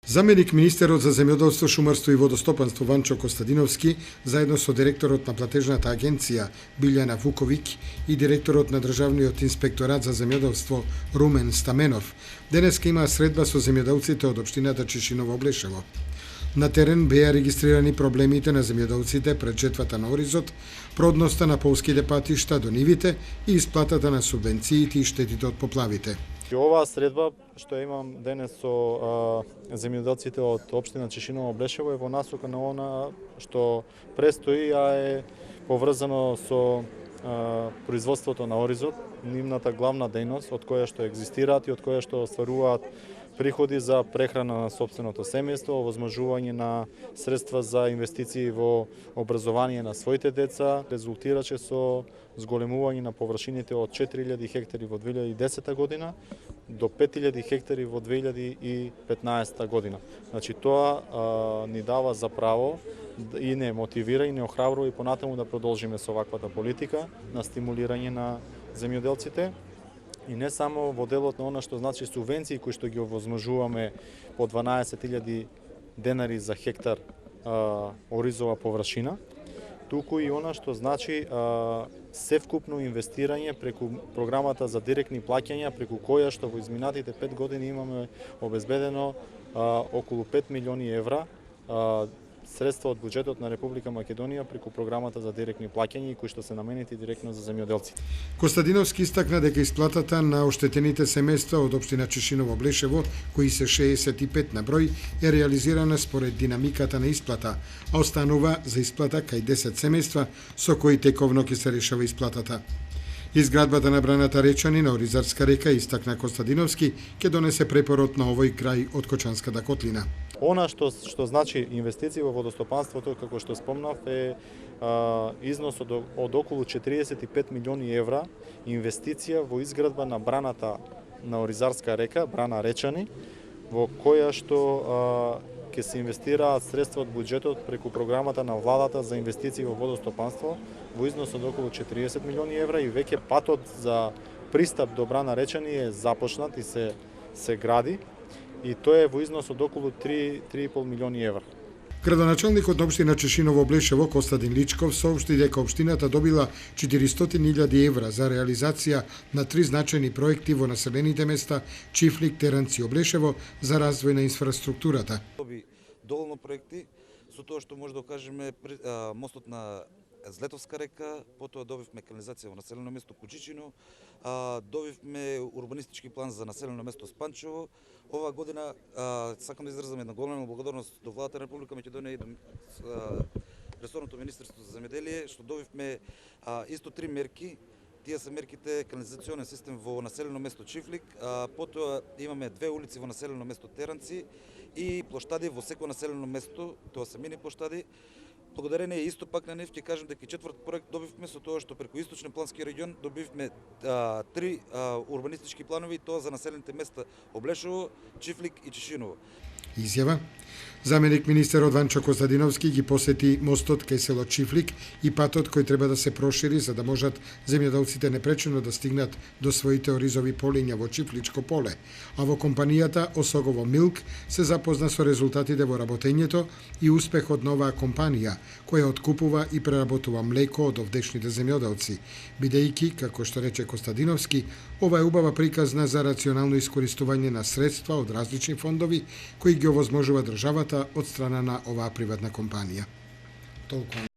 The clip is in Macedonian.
Заменик министерот за земјоделство, шумарство и водостопанство Ванчо Костадиновски, заедно со директорот на платежната агенција Билјана Вуковик и директорот на Државниот инспекторат за земјоделство Румен Стаменов, денеска имаа средба со земјоделците од општината Чешиново-Облешево. На терен беа регистрирани проблемите на земјоделците пред жетвата на оризот, продноста на полските патишта до нивите и исплатата на субвенциите и штетите од поплавите. Оваа средба што имам денес со земјоделците од општина Чешиново-Облешево е во насока на она што престои, а е поврзано со производството на оризот, нивната главна дејност од која што екзистираат и од која што остваруваат приходи за прехрана на сопственото семејство, овозможување на средства за инвестиции во образование на своите деца, резултираше со зголемување на површините од 4000 хектари во 2010 година до 5000 хектари во 2015 година. Значи тоа ни дава за право и не мотивира и не охрабрува и понатаму да продолжиме со ваквата политика на стимулирање на земјоделците. И не само во делот на она што значи субвенции кои што ги овозможуваме по 12.000 денари за хектар оризова површина, туку и она што значи севкупно инвестирање преку програмата за директни плаќања, преку која што во изминатите 5 години имаме обезбедено околу 5 милиони евра средства од буџетот на Република Македонија преку програмата за директни плаќања и кои што се наменети директно за земјоделците. Костадиновски истакна дека исплатата на оштетените семејства од општина Чешиново-Облешево, кои се 65 на број, е реализирана според динамиката на исплата, а останува за исплата кај 10 семејства со кои тековно ќе се решава исплатата. Изградбата на браната Речани на Оризарска река, истакна Костадиновски, ќе донесе препорот на овој крај од Кочанската котлина. Она што значи инвестиции во водостопанството, како што спомнав, е износ од околу 45 милиони евра инвестиција во изградба на браната на Оризарска река, брана Речани, во која што ќе се инвестираат средства од буџетот преку програмата на владата за инвестиции во водостопанство во износ од околу 40 милиони евра и веќе патот за пристап до брана Речани е започнат и се гради и тоа е во износ од околу 3,5 милиони евра. Градоначалникот на општина Чешиново-Облешево Костадин Личков соопшти дека општината добила 400.000 евра за реализација на 3 значајни проекти во населените места Чифлик, Теранци и Облешево за развој на инфраструктурата. Доби доволно проекти, со тоа што може да кажеме мостот на Злетовска река, потоа добивме канализација во населено место Кучичино, добивме урбанистички план за населено место Спанчево. Оваа година сакам да изразам една голема благодарност до владата на Република Македонија и до ресорното министерство за земјоделие што добивме исто 3 мерки. Тие се мерките канализационен систем во населено место Чифлик, потоа имаме 2 улици во населено место Теранци и плоштади во секој населено место, тоа се мини плоштади. Благодарение исто пак на нив ќе кажем дека четврт проект добивме со тоа што преку источен плански регион добивме 3 урбанистички планови, тоа за населените места Облешево, Чифлик и Чешиново. Изјава. Заменик министерот Ванчо Костадиновски ги посети мостот кај село Чифлик и патот кој треба да се прошири за да можат земјоделците непречено да стигнат до своите оризови полиња во Чифличко поле, а во компанијата Осогово Милк се запозна со резултатите во работењето и успехот на оваа компанија, која откупува и преработува млеко од овдешните земјоделци, бидејќи, како што рече Костадиновски, ова е убава приказна за рационално искористување на средства од различни фондови кои ги овозможува државата од страна на оваа приватна компанија. Толку.